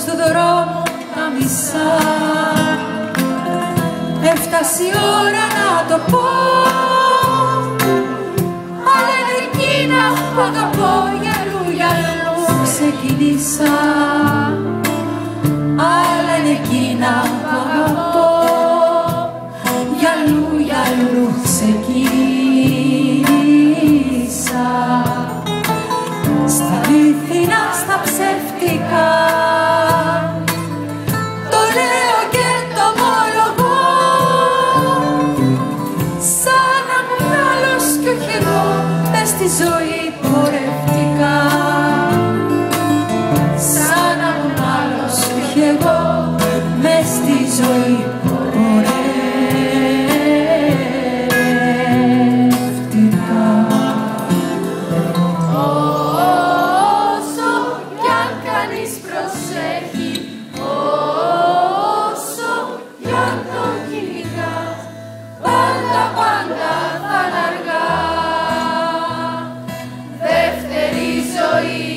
του δρόμου τα μισά. Έφτασε η ώρα να το πω, αλλά είναι εκείνα που αγαπώ. Γυαλού, γυαλού ξεκινήσα, αλλά είναι εκείνα που αγαπώ. Γυαλού, γυαλού ξεκίνησα. Στα αλήθινα, στα ψεύτικα, το λέω και το ομολογώ. Σαν να μου άλλος κι όχι εγώ, μες στη ζωή πορευτικά. Σαν να μου άλλος κι όχι εγώ, μες στη ζωή πορευτικά. Όσο κι αν κανείς προσέχει, όσο κι αν τον κυνηγάς, πάντα πάντα θα είναι αργά. Δεύτερη ζωή